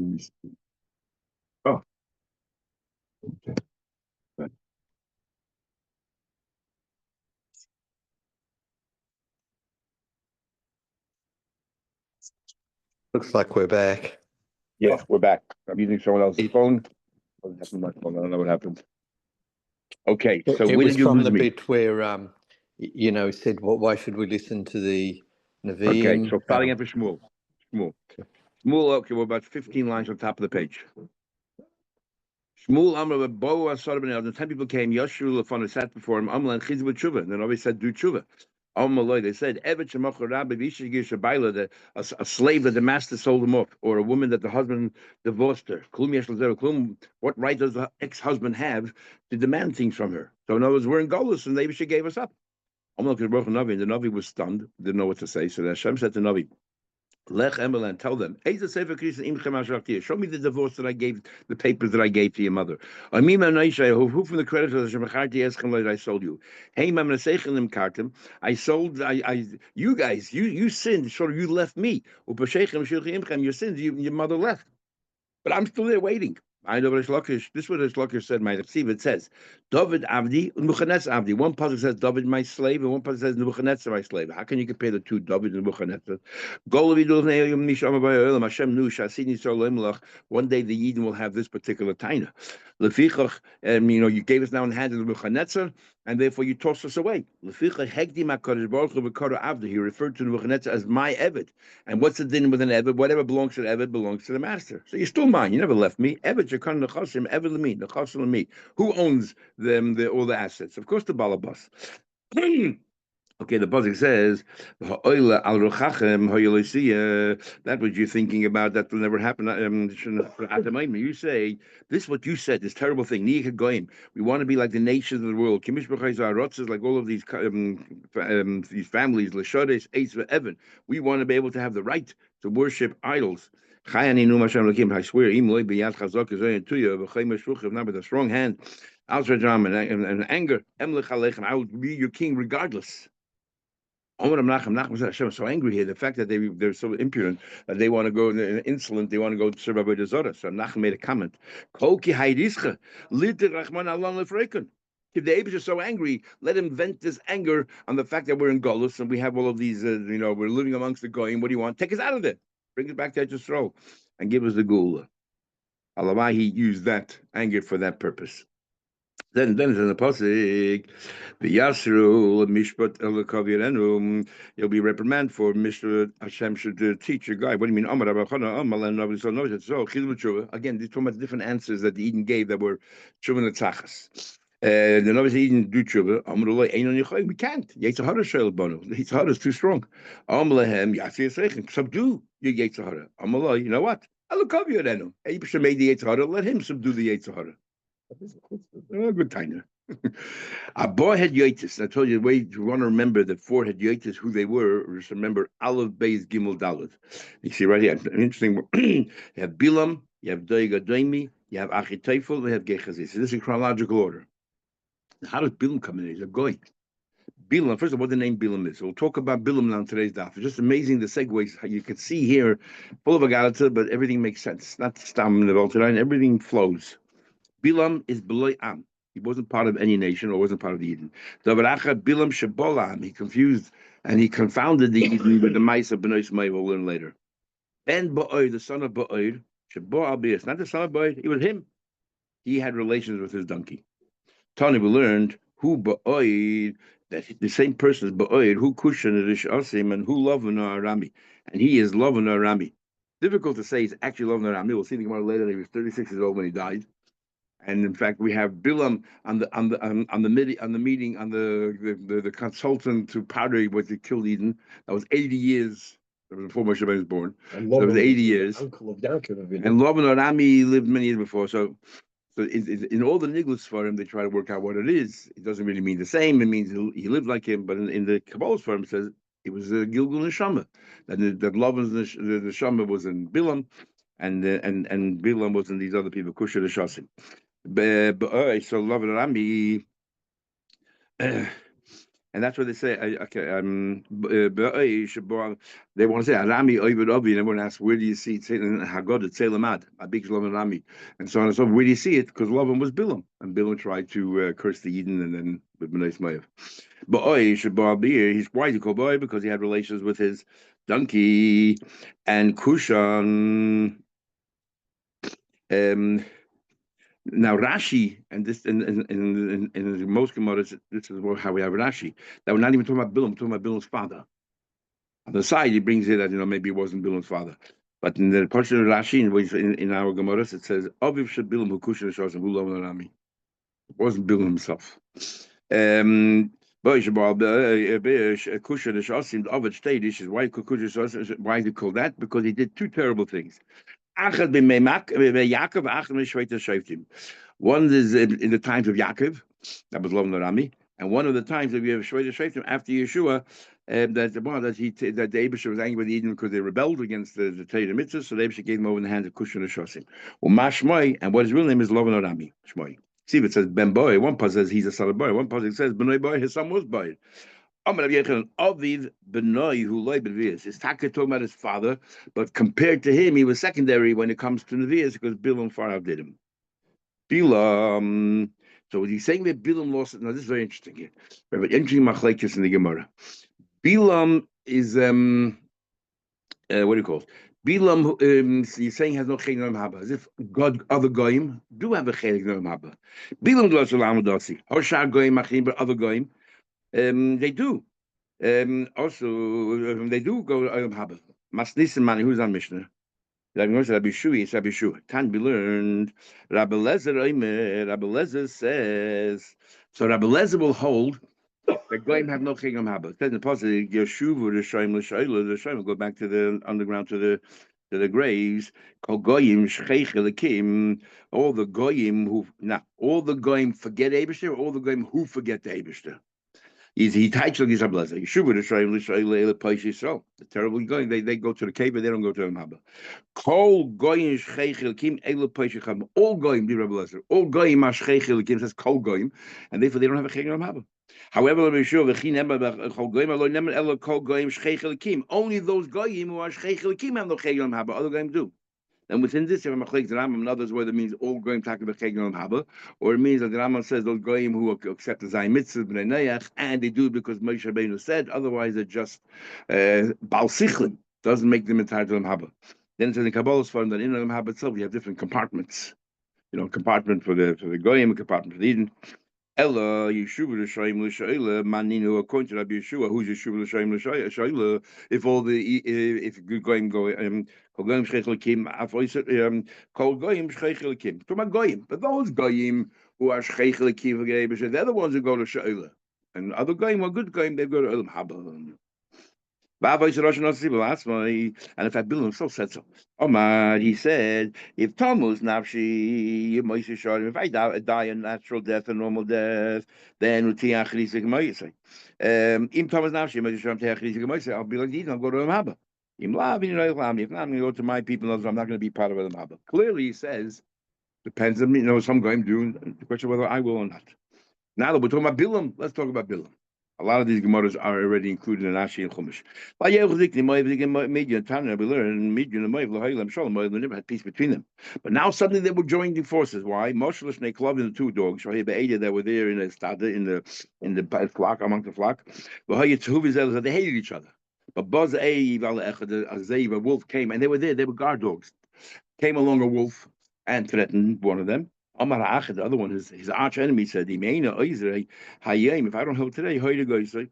me see. Oh, okay. Right. Looks like we're back. Yeah, we're back. I'm using someone else's phone. Doesn't happen to my phone. I don't know what happened. Okay, so It where was did you from lose the me? bit where said, "Well, why should we listen to the Okay, Nevi'im?" so starting after Shmuel. Shmuel, okay, we're about 15 lines on top of the page. Shmuel Amr Bo Asar ben El. 10 people came. Yashru Lefana sat before him. Amr and Chizah with tshuva. And then always said, "Do tshuva." Amr they said, "Evet shemachor rabbi v'ishigish shabayla." A slave that the master sold him off, or a woman that the husband divorced her. Klum yesh l'zeh klum. What right does the ex-husband have to demand things from her? So in other words, we're in Golus, and maybe she gave us up. Amr Baruch Navi, and the Navi was stunned, didn't know what to say. So Hashem said to Navi, Lech Emel, and tell them, show me the divorce that I gave, the papers that I gave to your mother. Who from the creditors I sold you? I sold, you guys, you sinned, so you left me. Your sins, your mother left. But I'm still there waiting. I know what Lakish. This is what Lakish said. My it says, David Avdi and Nebuchadnezzar Avdi. One pasuk says David my slave, and one pasuk says Nebuchadnezzar my slave. How can you compare the two, David and Nebuchadnezzar? Hashem knew one day the Yidden will have this particular taina. Lefichach, you gave us now in the hand of Nebuchadnezzar, and therefore you tossed us away. Lefichach hegdim HaKadosh Baruch Hu v'kara Avdi. He referred to Nebuchadnezzar as my Eved. And what's the din with an Eved? Whatever belongs to the Eved belongs to the master. So you're still mine. You never left me. Eved Shekhan Nechasim, Eved Lemi, Nechasim Lemi. Who owns all the assets? Of course, the Balabas. Okay, the Pasuk says, that what you're thinking about, that will never happen. You say, this is what you said, this terrible thing. We want to be like the nations of the world. Like all of these families, we want to be able to have the right to worship idols. I swear, with a strong hand, and anger, I will be your king regardless. Nachman said, Hashem is so angry here. The fact that they're so impudent that they want to go insolent, they want to go to serve Avodah Zarah. So Nachman made a comment. If the Abish is so angry, let him vent this anger on the fact that we're in Golus and we have all of these, we're living amongst the Goyim. What do you want? Take us out of there. Bring us back to Yisrael and give us the Gula. Allah, he used that anger for that purpose. Then it's in the pasuk, v'yasru mishpat elakav yirenu. You'll be reprimanded for Mr. Hashem should teach your guy. What do you mean? Amar Rabachana Amal and Rabbi so chizul tshuva. Again, these talking about different answers that the Eden gave that were tshuva netzachas. The Navi Eden do tshuva. Amar ain't on your we can't. Yitzhahara shel banu. Yitzhahara is too strong. Amar lehem yasi yisreichem. Subdue your Yitzhahara. Amar you know what? Elakav yirenu. Abraham made the Yitzhahara. Let him subdue the Yitzhahara. Good time. A boy had yoitis. I told you the way you want to remember that four had yoitis, who they were. Just remember Aleph, Beis, Gimel, Dalet. You see right here, interesting. You have Bilam, you have Doiga Doimi, you have Achiteifel, you have Gechazis. So this is in chronological order. How does Bilam come in? He's a goy. Bilam, first of all, what the name Bilam is. We'll talk about Bilam now in today's daf. It's just amazing the segues. You can see here, full of a galata, but everything makes sense. Not stam in the Volterain, everything flows. Bilam is Beloy Am. He wasn't part of any nation or wasn't part of the Eden. Davaracha Bilam Shebolam. He confused and he confounded the Eden with the mice of Benois May. We'll learn later. Ben Ba'oid, the son of Ba'oid, Shebo Abias, not the son of Ba'oid, it was him. He had relations with his donkey. Tani, we learned who Ba'oid, that the same person is Ba'oid, who Kushan Rish Asim, and who Lovana Arami. And he is Lovana Arami. Difficult to say he's actually Lovana Arami. We'll see the Gemara later that he was 36 years old when he died. And in fact, we have Bilam on the consultant to Padre was the killed Eden. That was 80 years. That was before Moshe Rabbeinu was born. And so that was 80 years. Uncle of Yaakov. And Lavan Arami lived many years before. So in all the niglus for him, they try to work out what it is. It doesn't really mean the same. It means he lived like him. But in the Kabbalah's for him, it says it was Gilgul Neshama. That Lavan's the Neshama was in Bilam, and Bilam was in these other people, Kusha the Shasim. So love Rami, and And that's what they say. Okay, they want to say Arami Ovid Ovi, and everyone asks, where do you see Hagod Tzelamad, a big Shalom Arami, and so on and so forth. Where do you see it? Because Lavan was Bilam, and Bilam tried to curse the Eden, and then with Bnei Smayev. But he's why he called boy because he had relations with his donkey and Kushan. Now Rashi, and this in most Gemaras, this is how we have Rashi. That we're not even talking about Bilam, we're talking about Bilam's father. On the side, he brings it that maybe it wasn't Bilam's father, but in the portion of Rashi in our Gemaras, it says Aviv shel Bilam who Kushan Shosim who Lo Rami. It wasn't Bilam himself. Why is why is it called that? Because he did two terrible things. One is in the times of Yaakov, that was Lo Rami, and one of the times that we have Shveta Shaftim after Yeshua, that the Abishah was angry with Eden because they rebelled against the Torah mitzvah, so the Abishah gave them over in the hands of Kush and Shosim. Well, Mashmoi, and what his real name is Lo Rami, Shmoi. See, if it says Ben Boy, one puzzle says he's a son of Boy, one puzzle says Benoy Boy, his son was Boy. Aviv Benoy who loy Bevias. Is Taka talking about his father, but compared to him, he was secondary when it comes to Nevias because Bilam far outdid him. Bilam. So what he's saying that Bilam lost it. Now this is very interesting here. Very interesting machlekes in the Gemara. Bilam is what do you call it? Bilam, he's saying has no chelik no haba, as if God, other goyim do have a chelik no haba. Bilam does alam dasi. Hoshar goyim achim, but other goyim, they do. Also, they do go alam haba. Masnis and Mani, who's on Mishnah? Rabbi Shui. Can be learned. Rabbi Lezer says. So Rabbi Lezer will hold that goyim have no chigam haba. It says in the passage, Yeshuv the Shoim will go back to the underground to the graves. Kol goyim shcheich elikim. All the goyim forget Eibishter, all the goyim who forget the Eibishter. He teaches his ablazer. Yeshuv the Shoim the terrible going. They go to the cave, but they don't go to the haba. Kol goyim shcheich elikim elu poishichem. All goyim do Rabbi Lezer. All goyim are shcheich elikim says kol goyim, and therefore they don't have a chigam haba. However, only those goyim who are shcheich elikim have no chigam haba. Other goyim do. And within this, you have machlekes the Rambam and others, whether it means all goyim talking about chigam haba, or it means that the Rambam says those goyim who accept the zayin mitzvah b'nei neyach, and they do it because Moshe Rabbeinu said. Otherwise, they're just bal sichlim. Doesn't make them entitled to haba. Then it's in the Kabbalah's form that in the haba itself you have different compartments. Compartment for the goyim, a compartment for the Eden. Ella Yeshuva l'Shoim l'Shoila Maninu according to Rabbi Yeshua, who's Yeshuva l'Shoim l'Shoila? If all the if goyim go kol goyim shcheich l'kim kol goyim shcheich l'kim. To my goyim, but those goyim who are shcheich l'kim, they're the ones who go to Shoila, and other goyim are good goyim. They go to Olam Haba. And in fact, Bilam he said, if Tammuz nafshi, if I die a natural death, a normal death, then Im Tammuz nafshi, I'll be like these, I'll go to Haba. If not, I'm going to go to my people, I'm not going to be part of Haba. Clearly, he says, depends on me, some going to do, the question whether I will or not. Now that we're talking about Bilam, let's talk about Bilam. A lot of these Gemaras are already included in Rashi and Chumash. We never had peace between them. But now suddenly they were joining forces. Why? Moshe and Klov and the two dogs, that were there in the flock, among the flock. They hated each other. But a wolf came, and they were there. They were guard dogs. Came along a wolf and threatened one of them. Amar Achad, the other one, his arch enemy said, if I don't help today, and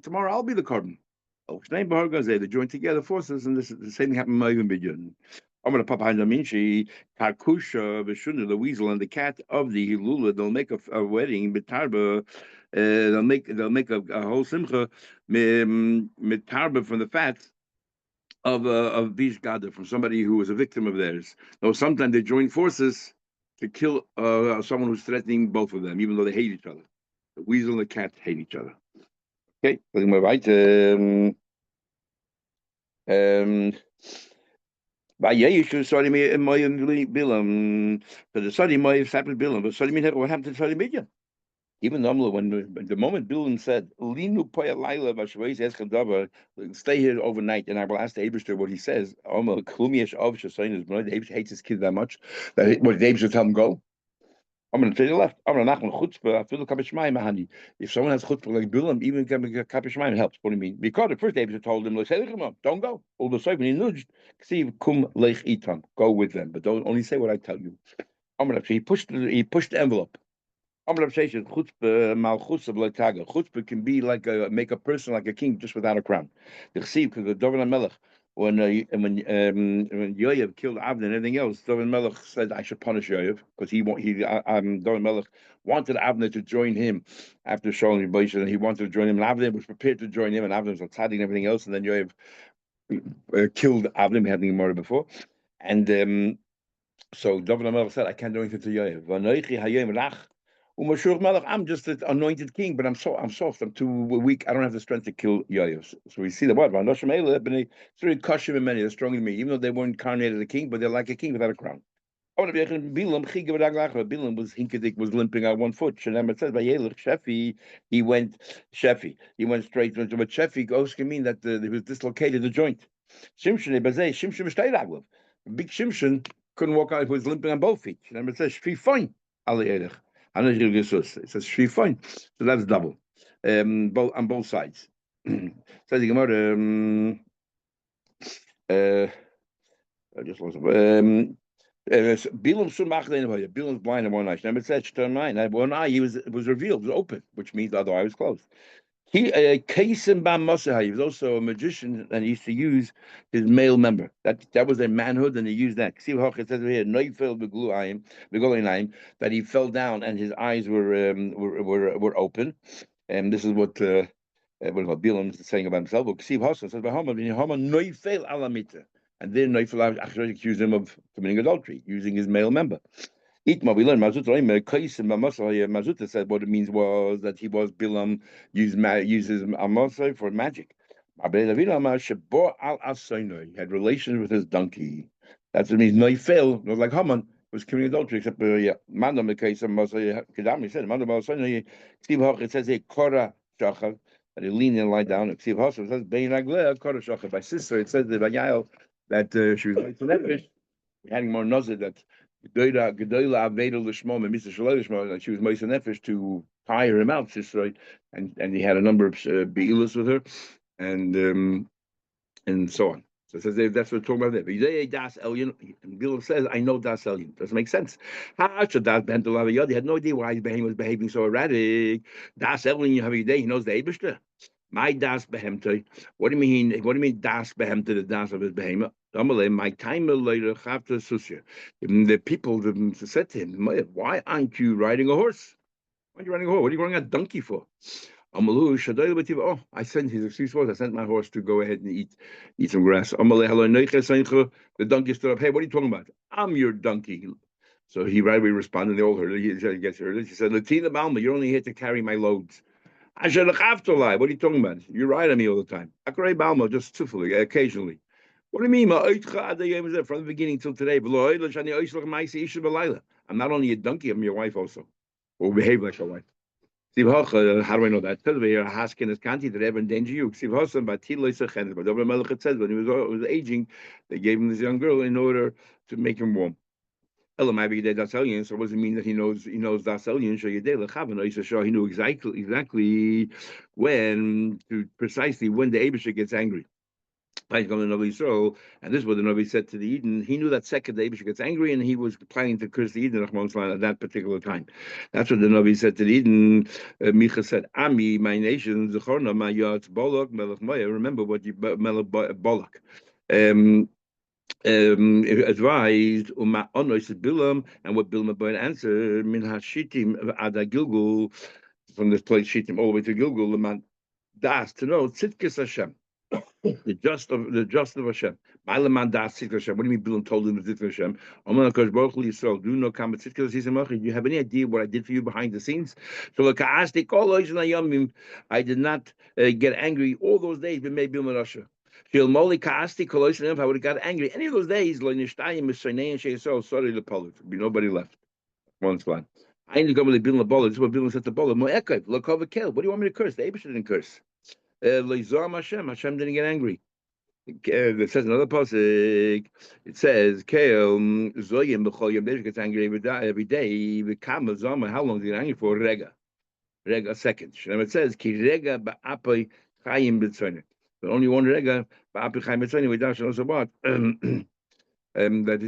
tomorrow I'll be the carbon. They joined together forces, and the same thing happened in Midyan. Amar Papa Handaminchi, Karkusha, Vishuna, the weasel, and the cat of the Hilula, they'll make a wedding, Bitarba, they'll make a whole simcha, Mitarba from the fat of Bish Gada, from somebody who was a victim of theirs. Though sometimes they join forces to kill someone who's threatening both of them, even though they hate each other. The weasel and the cat hate each other. Okay, looking more right. So the Sadi may have separate Bilam, but Sadi what happened to Sadi Midyan? Even normally, when the moment Bilam said, "Linu poya laila v'shavayis eschem davar," stay here overnight, and I will ask the Eibishter what he says. Omer klumiesh av shasayin is the Eibishter hates his kid that much that what the Eibishter tell him go. I'm going to tell you left. I'm going to knock on chutzpah. I feel the kapishmayim, honey. If someone has chutzpah like Bilam, even kapishmayim helps. What do you mean? Because the first Eibishter told him, "Don't go." All the sudden, when he nudged, see, kum lech itam, go with them, but don't only say what I tell you. I'm going to say he pushed the envelope. Chutzpah can be like make a person like a king just without a crown. The chsiv, because the David Melech, when Yoav killed Avner and everything else, David Melech said, "I should punish Yoav because David Melech wanted Avner to join him after Shaul Yiboshet, and he wanted to join him, and Avner was prepared to join him, and Avner was tzaddik and everything else, and then Yoav killed Avner. We had the Gemara before, and so David Melech said, "I can't do anything to Yoav." I'm just an anointed king, but I'm soft, I'm too weak. I don't have the strength to kill Yoav. So we see the word. It's very kashim and many. They're stronger than me, even though they weren't incarnated as a king, but they're like a king without a crown. Bilam was hinkedik, was limping on one foot. It says by Yelech Shefi, he went Shefi. He went straight. But Shefi goes can mean that he was dislocated the joint. Shimshon Big Shimshon couldn't walk out. He was limping on both feet. It says Shfi fine. It says Shfi fine. So that's double. Both on both sides. Says the Gemara. I just lost it. Bilam's blind in one eye. Remember, it said one eye he was revealed, it was open, which means the other eye was closed. He was also a magician, and he used to use his male member. That was their manhood, and he used that. See how it says here, that he fell down and his eyes were open, and this is what Bilam is saying about himself. Ksiv Hasan says, and then Neufel actually accused him of committing adultery, using his male member. Itma, we learn Mazuta said what it means was that he was Bilam uses Amasai for magic. He had relations with his donkey. That's what it means. Neufel, not like Haman, was committing adultery, except Mandam the case of Masai Kedami said, Mandam Masai, Steve Hoch, it says a Kora Shachav, that he leaned and lie down. Steve Hoch says, Bein Aglea, Kora Shachav. By sister, it says by Yael that she was like nefesh, having more nozir that Gedola Aveda Lishmom and Mr. Shalom Lishmom, that she was Moisa Nefesh to tire him out, sister, and he had a number of Be'ilas with her, and so on. So it says that's what we're talking about there. Das Elyon, Bilam says, I know Das Elyon. Doesn't make sense. How should Das Ben He had no idea why his behemoth was behaving so erratic. Das Elyon, you have a day, he knows the Eibishter. My das behemte. What do you mean? What do you mean das behemte? The das of his behemoth. My time later, the people said to him, "Why aren't you riding a horse? Why are you riding a horse? What are you riding a donkey for?" Oh, I sent his excuse was I sent my horse to go ahead and eat some grass. The donkey stood up. Hey, what are you talking about? I'm your donkey. So he right away responded. They all heard it. He gets heard it. He said, "Latina Balma, you're only here to carry my loads." I should have to lie. What are you talking about? You ride on me all the time. Akare Balma, just tufuli, occasionally. What do you mean? From the beginning till today. I'm not only a donkey, I'm your wife also. Or behave like a wife. How do I know that? Because we are asking his country that ever endanger you. But David Melech says when he was aging, they gave him this young girl in order to make him warm. So what does it mean that he knows Das Elyon? He knew exactly precisely when the Abishah gets angry. And this is what the Navi said to the Eden. He knew that second the Abishah gets angry, and he was planning to curse the Eden at that particular time. That's what the Navi said to the Eden. Micha said, "Ami, my nation, Zechorna, my yards, Bolak, Melech Maya." Remember what you Melech Bolak. Advised Bilam, and what Bilam answered min hashitim ada Gilgul, from this place Shittim all the way to Gilgul, the man das to know Tzidkis Hashem, the just of Hashem. What do you mean Bilam told him the Tzidkis Hashem? Do you know Kama Tzidkis Hashem? Do you have any idea what I did for you behind the scenes? So I did not get angry all those days, but maybe Bilam Rasha. If I would have got angry any of those days, sorry, the Polit, be nobody left. One spot. I need to go with the Bill Bola. This is what Bill said to Bola. Mo'ekav, lokova kel. What do you want me to curse? The Abish didn't curse. Leizom Hashem. Hashem didn't get angry. It says another pasuk. It says, "Kel zoyim b'chol yom." David gets angry every day. V'kama zoma. How long did he get angry for? Rega, a second. And it says, "Ki rega ba'apay chayim b'tzoni." But only one rega ba'apay chayim b'tzoni. We don't know what. That that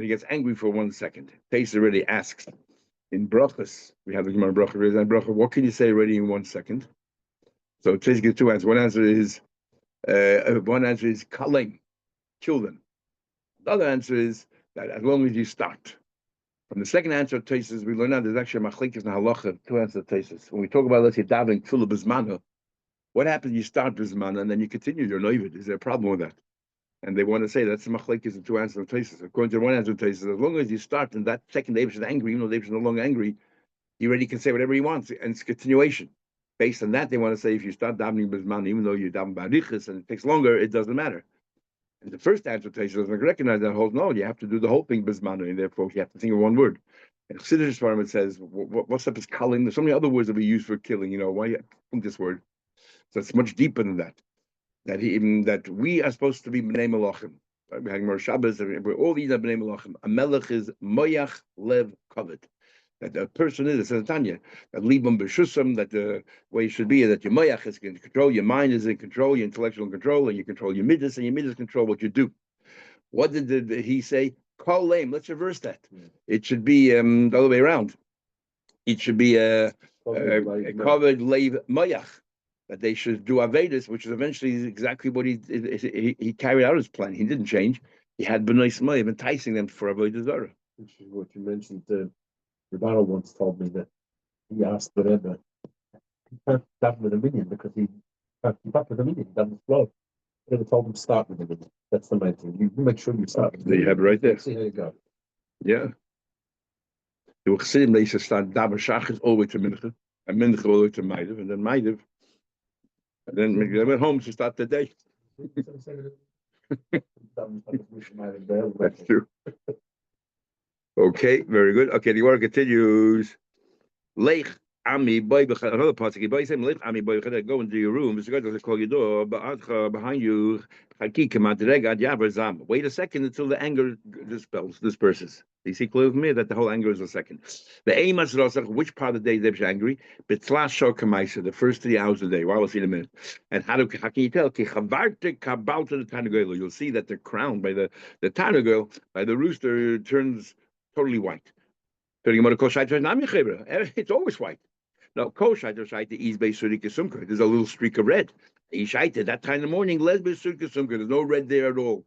he gets angry for 1 second. Tais already asks in brachas. We have the Gemara bracha. What can you say already in 1 second? So Tais gives two answers. One answer is kalim, kill them. The other answer is that as long as you start. From the second answer of Tais, we learn out there's actually a machlekes and halacha. Two answers of Tais. When we talk about, let's say, davening tefillah b'zmana, what happens? You start b'zmana and then you continue your noivid. Is there a problem with that? And they want to say that's the machlekes and two answers of Tais. According to one answer of Tais, as long as you start and that second David is angry, even though David is no longer angry, he already can say whatever he wants, and it's continuation. Based on that, they want to say if you start davening b'zman, even though you daven b'arichas and it takes longer, it doesn't matter. And the first answer doesn't recognize that whole. No, you have to do the whole thing b'zman, and therefore you have to think of one word. And Chassidus Farm it says, what's up is calling? There's so many other words that we use for killing. Why you think this word? So it's much deeper than that. That we are supposed to be b'nei malachim. We're having more Shabbos. We're all these are b'nei malachim. A melech is moyach lev kavod. That the person is, it says Tanya, that libam b'shusam, that the way it should be, that your moyach is in control, your mind is in control, your intellectual control, and you control your midas, and your midas control what you do. What did he say? Call lame. Let's reverse that. It should be the other way around. It should be covered leiv moyach, that they should do avedis, which is eventually exactly what he carried out his plan. He didn't change. He had b'nai smayim enticing them for avodah zarah. Which is what you mentioned. Rebaro once told me that he asked the Rebbe, he can't start with a million because he can't keep up with a million. He doesn't flow. The Rebbe told him start with a million. That's the main thing. You make sure you start with a million. There you have it right there. See how you go. Yeah. The Chassidim, they used to start davar shachis all the way to mincha, and mincha all the way to maidav, and then maidav, and then they went home to start the day. That's true. Okay, very good. Okay, the Gemara continues. Leich ami boy another part. Boy say leich ami boy. Go into your room. Mr. God doesn't call your door. But behind you, wait a second until the anger disperses. You see clearly from me that the whole anger is a second. The aim is which part of the day they're angry? The first 3 hours of the day. Well, we'll see in a minute. And how can you tell? You'll see that the crown by the Tanagirl, by the rooster, turns totally white. It's always white. No, there's a little streak of red. That time in the morning, there's no red there at all.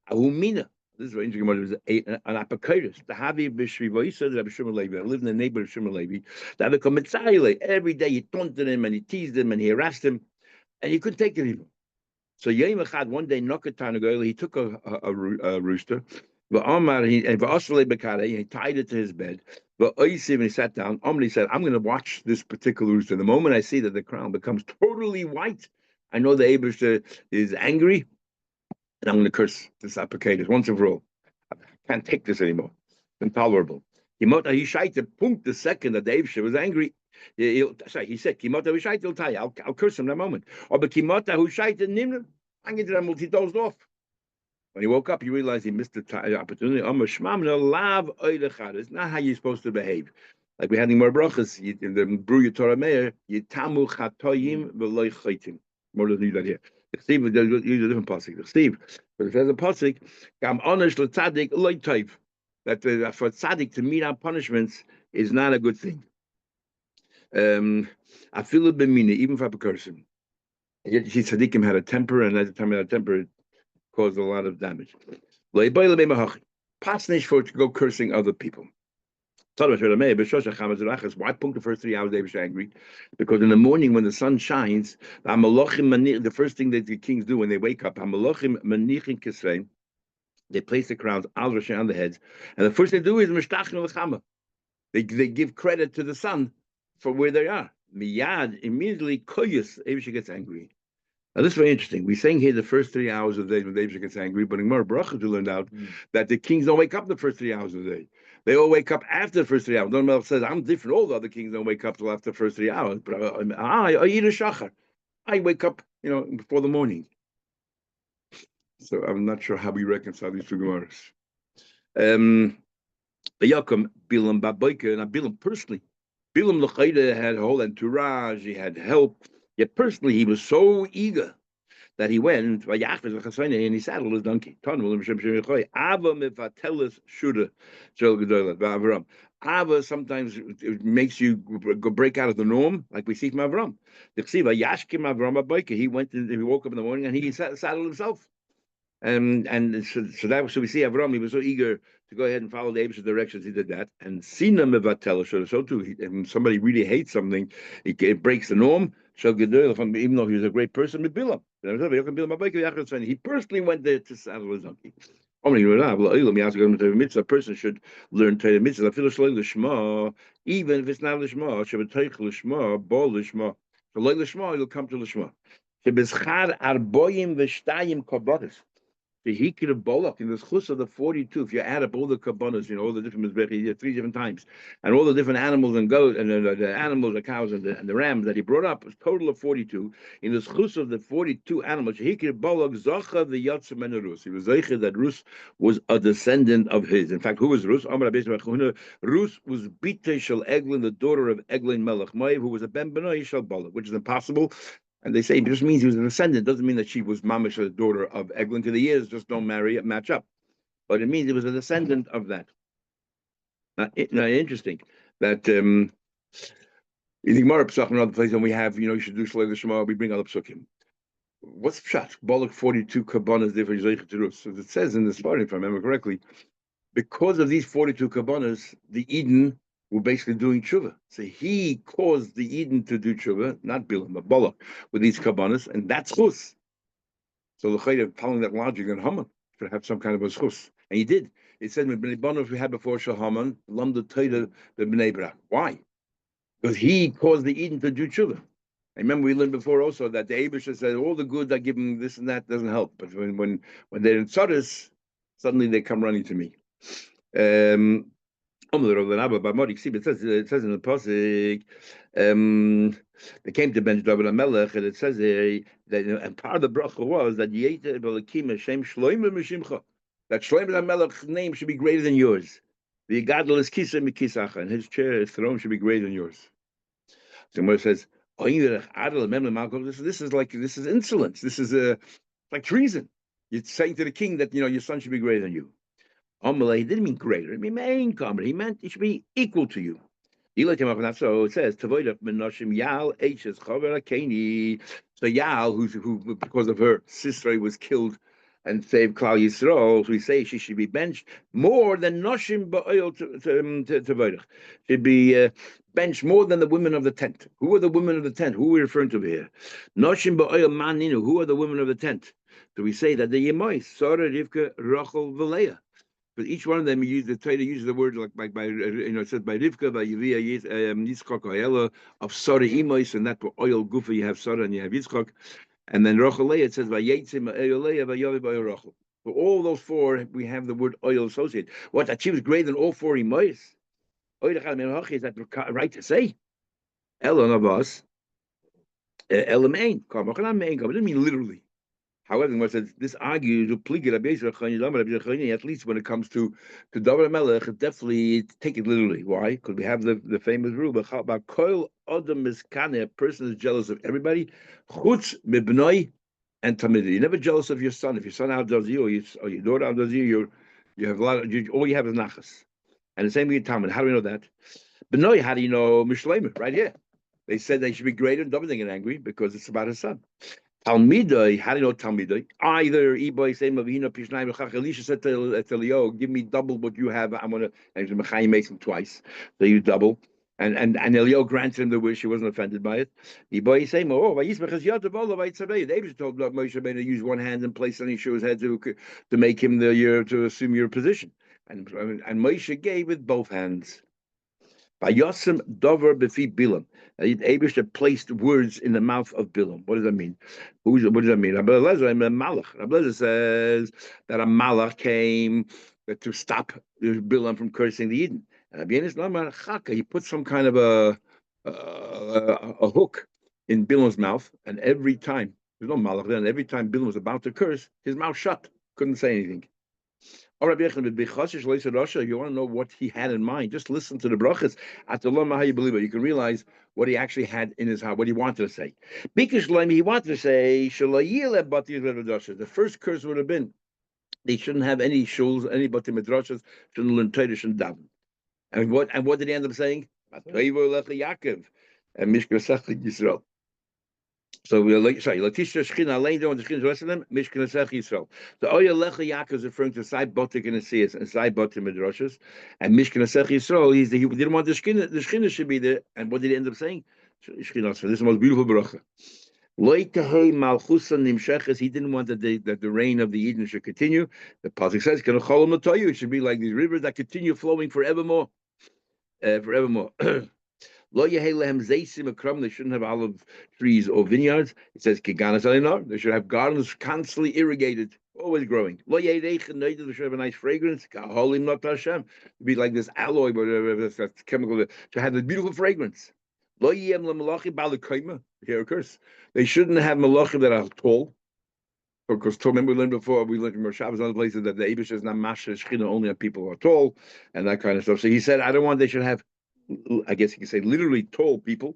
This is very interesting. An apokritos. The Havi B'Shrivoisa, the Rabbi Shimon Levi. I live in the neighborhood of Shimon Levi. That become mitzayile. Every day he taunted him and he teased him and he harassed him, and he couldn't take it anymore. So Yom Echad, one day, he took a rooster. He tied it to his bed. And he sat down. He said, I'm going to watch this particular rooster. The moment I see that the crown becomes totally white, I know the Eibusha is angry, and I'm going to curse this apokritos once and for all. I can't take this anymore. It's intolerable. The second that the Eibusha was angry, he said, I'll curse him in that moment. He dozed off. When he woke up, he realized he missed the opportunity. It's not how you're supposed to behave. Like we had in more brachas, in the Brew Torah Meir, Yitamu chatoyim v'loy chaitim. More doesn't use that here. Steve, use a different pasuk. Steve, but if there's a pasuk, gam onish l'tzadik loy toiv, that for tzaddik to meet our punishments is not a good thing. Afilu b'mina, even for a person. Yet tzaddikim had a temper, and at the time they had a temper, it caused a lot of damage. Pasnish for to go cursing other people. Why punk the first 3 hours they were angry? Because in the morning when the sun shines, the first thing that the kings do when they wake up, they place the crowns on the heads, and the first thing they do is they give credit to the sun for where they are. Miyad, immediately Koyus, Abisha gets angry. Now, this is very interesting. We're saying here the first 3 hours of the day when David gets angry, but in Gemara Bracha we learned out that the kings don't wake up the first 3 hours of the day. They all wake up after the first 3 hours. Don Melech says, I'm different. All the other kings don't wake up till after the first 3 hours. But I eat a shachar. I wake up, before the morning. So I'm not sure how we reconcile these two Gemaras. The Yakum, Bilam Baboika, and Bilam personally. Bilam L'chayda had a whole entourage, he had help. Yet personally, he was so eager that he went and he saddled his donkey. Ava sometimes it makes you go break out of the norm, like we see from Avram. He went and he woke up in the morning and he saddled himself. And so we see Avram, he was so eager to go ahead and follow the Abish's directions, he did that. And Sina Mevatela, so too, if somebody really hates something, it breaks the norm. Even though he was a great person, he personally went there to saddle his donkey. A person should learn Torah mitzvah, even if it's not lishma, lishma. So like lishma, you'll come to lishma. The hikir of bolak in the chus of the 42. If you add up all the kabbanas, all the different mizbechi, 3 different times, and all the different animals and goat and the animals, the cows and the rams that he brought up, was total of 42. In the chus of the 42 animals, hikir bolak zacha the yatzim and Rus. He was zeicher that Rus was a descendant of his. In fact, who was Rus? Rus was Bite Shel Eglin, the daughter of Eglin Melech Moav, who was a ben benoi Shel Bolak, which is impossible. And they say it just means he was a descendant. Doesn't mean that she was mamish, the daughter of Eglon. To the years just don't match up. But it means it was a descendant of that. Now, interesting that in the Gemara Pesach, another place, and we have, you should do Shalei L'Shema, we bring other psukim. What's Pshat? Bolak 42 kabbanas different Zeicha Terus. So it says in the Sfarim, if I remember correctly, because of these 42 kabbanas, the Eden were basically doing tshuva. So he caused the Eden to do tshuva, not Bilam, but Balak, with these kabbanas, and that's chus. So the Chayda, following that logic, and Haman should have some kind of a chus. And he did. It said, Bnei Banav we had before Shal Haman, Lam the Torah, the Bnei Brak. Why? Because he caused the Eden to do tshuva. I remember we learned before also that the Abisha said, all the good I give them, this and that doesn't help. But when they're in Tzaddis, suddenly they come running to me. It says in the pasuk, they came to Ben David HaMelech, and it says there that, and part of the bracha was that Yeta Belakim Hashem Shloimeh Mishimcha, that Shloimeh HaMelech's name should be greater than yours. The Yigadol is Kisa Mikisacha, and his chair, his throne should be greater than yours. So it says, this is insolence. This is like treason. You're saying to the king that your son should be greater than you. He didn't mean greater. It meant he meant he should be equal to you. So it says, so Yal, who because of her sister was killed and saved Klal Yisrael, so we say she should be benched more than Noshim Ba'oil to should be benched more than the women of the tent. Who are the women of the tent? Who are we referring to here? Noshim Ba'oil Maninu. Who are the women of the tent? So we say that the Yemois, Sarah, Rivka, Rachel, Valeah. But each one of them the Torah uses the word like by it says by Rivka, by Yivia, Yitzchak, Ayela of Sarah Imois, and that for oil Gufa you have Sarah and you have Yitzchak, and then Rachel it says by Yetzim Ayolea by Yavi by Rachel. For all those four we have the word oil associated. What, that she was greater than all four Imois? Is that right to say? Elon of us, Elamain, Karmachanain, it didn't mean literally. However, this argues at least when it comes to David Melech, definitely take it literally. Why? Because we have the famous rule about Koil Adam Miskane, a person is jealous of everybody, Chutz Mibnoi and Tamidi. You're never jealous of your son. If your son outdoes you or your daughter outdoes you, you have a lot all you have is nachas. And the same with Talmud. How do we know that? Bnoi, how do you know Mishleimer? Right here. They said they should be greater. David didn't get angry because it's about his son. Talmidai, how do you know Talmidai? Either Iboy same of Hina Pishnai Elisha said to Leo, give me double what you have. I'm gonna and Mechai makes him twice. So you double. And Elio granted him the wish, he wasn't offended by it. Iboy same, the David told Moshe to use one hand and place on Yeshua's head to make him to assume your position. And Moshe gave with both hands. Vayosem dover befi Bilam. Abisha placed words in the mouth of Bilam. What does that mean? What does that mean? Rabbi Eliezer, I'm a malach. Rabbi Eliezer says that a malach came to stop Bilam from cursing the Eden. And Rabbi Yenis Lamar Chaka, he put some kind of a hook in Bilam's mouth, and every time there's no malach then. Every time Bilam was about to curse, his mouth shut, couldn't say anything. You want to know what he had in mind? Just listen to the brachas. How you believe it. You can realize what he actually had in his heart, what he wanted to say. Because he wanted to say, the first curse would have been they shouldn't have any shuls, any bati midrashas, shouldn't learn Torah, shouldn't daven. And what did he end up saying? Yaakov and Mishka Yisrael. So we're like, sorry, Latisha Shechina laying down the Shechina Jerusalem, Mishkan Asech Yisrael. The Oya Lecha Yaakov is referring to Sai Botik and Asias and Sai Botik Midrashas, and Mishkan Asech Yisrael. He didn't want the Shechina should be there, and what did he end up saying? Shechina. So this is the most beautiful bracha. Loitahei Malchusa Nimsheches. He didn't want that the reign of the Eden should continue. The pasuk says, "Can Cholam Latoyu." It should be like these rivers that continue flowing forevermore, forevermore. Lo Yehelem Zaysim Akram, they shouldn't have olive trees or vineyards. It says Kiganas Alinar, they should have gardens constantly irrigated, always growing. Lo Yerechen, they should have a nice fragrance. Kaholim Not Hashem, to be like this alloy, whatever that's chemical, to have a beautiful fragrance. Lo Yem Lamalachi Balakaima, here of course. They shouldn't have malachim that are tall. Because remember we learned before, we learned from Shabbos and other places that the Eibush is not masha shechina only on people who are tall and that kind of stuff. So he said, I don't want they should have, I guess you could say literally tall people.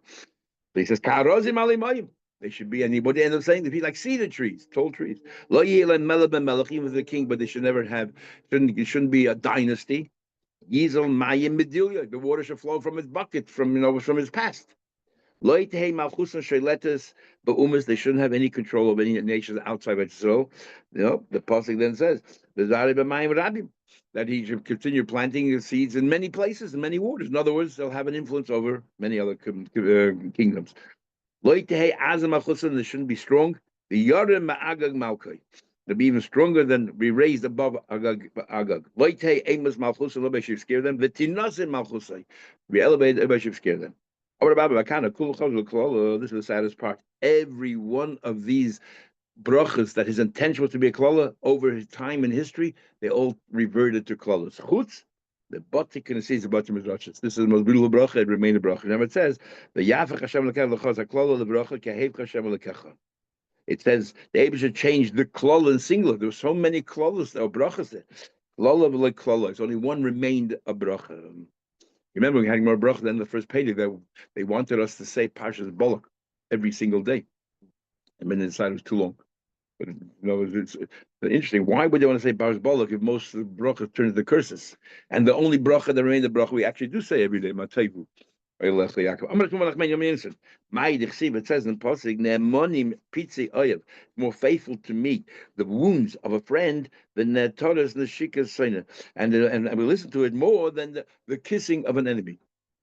But he says, Ka'arozim alimayim. They should be, and what they end up saying, they'd be like cedar trees, tall trees. Lo yelem melech ben melech, even the king, but they should never have, it shouldn't be a dynasty. Yizal mayim medilya, the water should flow from his bucket, from his past. Lo yitehei malchusan sheiletes ba'umas, they shouldn't have any control of any nations outside of Israel. The pasuk then says, "V'zari b'mayim rabim," that he should continue planting his seeds in many places, in many waters. In other words, they'll have an influence over many other kingdoms. Lo yitehei azam malchusan, they shouldn't be strong. The yarim ma'agag malkai, they'll be even stronger than be raised above agag. Lo yitehei emas malchusan, nobody should scare them. V'tinasim malchusay, be elevated, everybody should scare them. This is the saddest part. Every one of these brachas that his intention was to be a klala over his time in history, they all reverted to klalas. Chutz, the batik and the seeds of batim midrashas. This is the most beautiful bracha. It remained a bracha. Now it says, "The yafach Hashem lekach lechaz haklala lebracha kehev Hashem lekecha." It says the Rebbe should change the klala in singular. There were so many klalas or brachas there. Klala like klala. It's only one remained a bracha. Remember, we had more bracha than the first page that they wanted us to say Parshas Balak every single day. And then inside it was too long. But it's interesting. Why would they want to say Parshas Balak if most of the bracha turns to curses? And the only bracha that remained the bracha we actually do say every day, Matevu. It says in Pasuk, Ne'emonim pitzi oyev, more faithful to me, the wounds of a friend than the Torah's neshikas seina, and we listen to it more than the kissing of an enemy.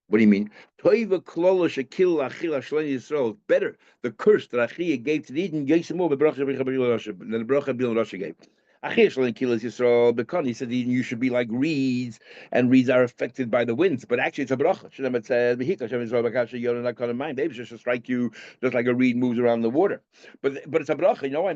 What do you mean? Toiva klolo shekil achil ashlen Yisrael. Better the curse that Achia gave to the Eden, than the bracha Bil Rasha gave. He said you should be like reeds, and reeds are affected by the winds. But actually, it's a bracha. It says, "Maybe it should strike you just like a reed moves around the water." But it's a bracha. You know why?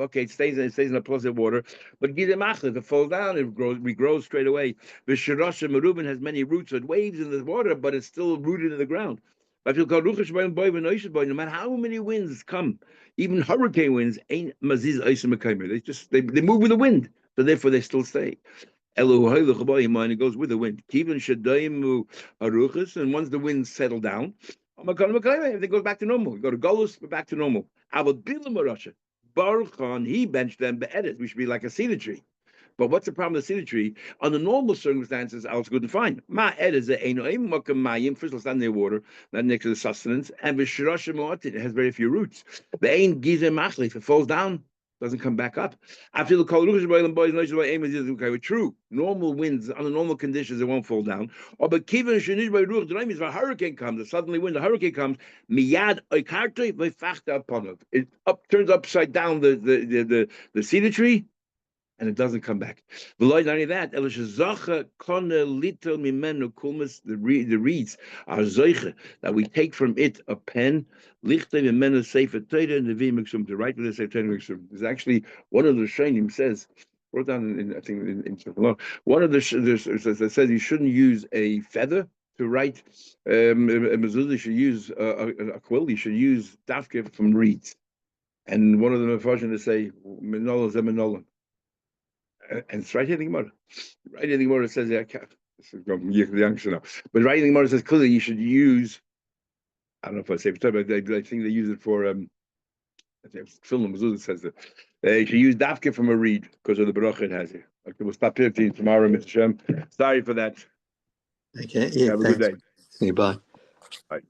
Okay, it stays in a pleasant water, but if it falls down, it regrows straight away. The Shirasha Merubin has many roots and waves in the water, but it's still rooted in the ground. No matter how many winds come, even hurricane winds ain't maziz they move with the wind, so therefore they still stay. It goes with the wind. And once the winds settle down, everything goes back to normal. You go to Golus, we're back to normal. Baruch Khan, he benched them be'edit. We should be like a cedar tree. But what's the problem with the cedar tree? Under normal circumstances, all good and fine. First it'll stand near water, not next to the sustenance, and it has very few roots. If it falls down, doesn't come back up. After the true normal winds under normal conditions, it won't fall down. Or but if a hurricane comes, suddenly when the hurricane comes, it turns upside down the cedar tree. and it doesn't come back. Not only that, the reeds are zoiche, that we take from it a pen, lichte mimenu sefer Torah nevi miksum, to write with the sefer Torah miksum. There's actually one of the Shainim says, wrote down in I think in one of the says you shouldn't use a feather to write. A mezuzah should use a quill. You should use dafke from reeds. And one of the Mefarshim say menola zemenola. And it's right here in the Gemara. Right here in the Gemara it says, this is from the youngster now. But right in the Gemara it says clearly you should use, I don't know if I say it, but I think they use it for I think film Mezuzah says that. You should use dafke from a reed because of the bracha it has here. Okay, we'll stop here tomorrow, Mr. Shem. Sorry for that. Okay, yeah, Have a thanks. good day. See you, bye. Bye.